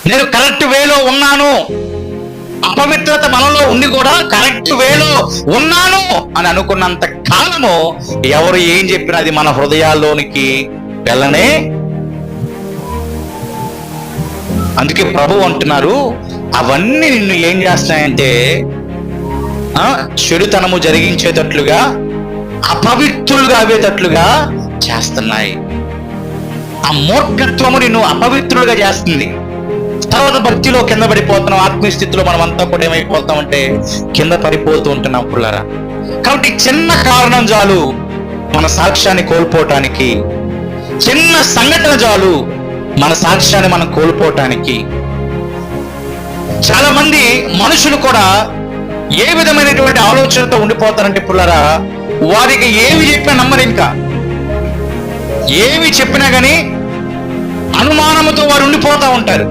నేను కరెక్ట్ వేలో ఉన్నాను, అపవిత్రత మనలో ఉండి కూడా కరెక్ట్ వేలో ఉన్నాను అని అనుకున్నంత కాలము ఎవరు ఏం చెప్పినా అది మన హృదయాల్లోనికి వెళ్ళనే. అందుకే ప్రభు అంటున్నారు, అవన్నీ నిన్ను ఏం చేస్తాయంటే చెడుతనము జరిగించేటట్లుగా, అపవిత్రులుగా అవేటట్లుగా చేస్తున్నాయి. ఆ మూర్ఖత్వము నిన్ను అపవిత్రులుగా చేస్తుంది. తర్వాత భక్తిలో కింద పడిపోతున్నాం, ఆత్మీయ స్థితిలో మనం అంతా కూడా ఏమైపోతామంటే కింద పడిపోతూ ఉంటున్నాం పుల్లారా. కాబట్టి చిన్న కారణం చాలు మన సాక్ష్యాన్ని కోల్పోవటానికి, చిన్న సంఘటన చాలు మన సాక్ష్యాన్ని మనం కోల్పోవటానికి. చాలా మంది మనుషులు కూడా ఏ విధమైనటువంటి ఆలోచనతో ఉండిపోతారంటే పుల్లారా, వారికి ఏమి చెప్పినా నమ్మరు. ఇంకా ఏమి చెప్పినా కానీ అనుమానంతో వారు ఉండిపోతా ఉంటారు.